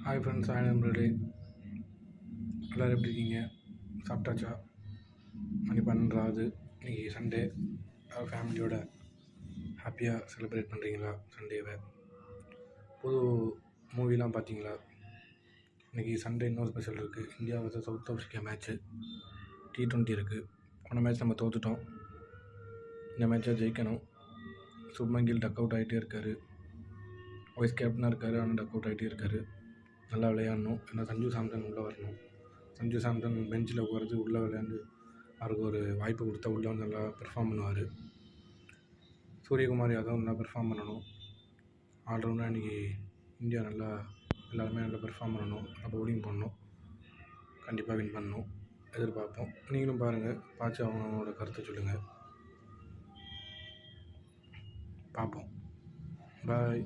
Hi friends, hi நண்பர்களே, எல்லோரும் எப்படி இருக்கீங்க? சாப்பிட்டாச்சா? மணி 12 ஆகுது. இன்றைக்கி சண்டே. ஃபேமிலியோட ஹாப்பியாக செலிப்ரேட் பண்ணுறீங்களா சண்டேவை? புது மூவிலாம் பார்த்தீங்களா? இன்றைக்கி சண்டே இன்னொரு ஸ்பெஷல் இருக்குது. India versus south Africa match. T20 இருக்குது. போன மேட்ச் நம்ம தோற்றுட்டோம். இந்த மேட்ச்சை ஜெயிக்கணும். சுப்மன் கில் டக் அவுட் ஆகிட்டே இருக்கார். வைஸ் கேப்டனாக இருக்கார், ஆனால் டக் அவுட் ஆகிட்டே இருக்கார். நல்லா விளையாடணும். ஏன்னா சஞ்சு சாம்சன் உள்ளே வரணும். சஞ்சு சாம்சன் பெஞ்சில் உட்காந்து உள்ளே விளையாண்டு அவருக்கு ஒரு வாய்ப்பு கொடுத்தா உள்ளே வந்து நல்லா பெர்ஃபார்ம் பண்ணுவார். சூரியகுமார் யாதவ் நல்லா பெர்ஃபார்ம் பண்ணணும். ஆல்ரவுண்டாக இன்றைக்கி இந்தியா நல்லா எல்லாருமே நல்லா பெர்ஃபார்ம் பண்ணணும். நல்லா பவுலிங் பண்ணணும். கண்டிப்பாக வின் பண்ணணும். எதிர்பார்ப்போம். நீங்களும் பாருங்கள், பார்த்து அவங்களோட கருத்தை சொல்லுங்கள். பார்ப்போம். பாய்.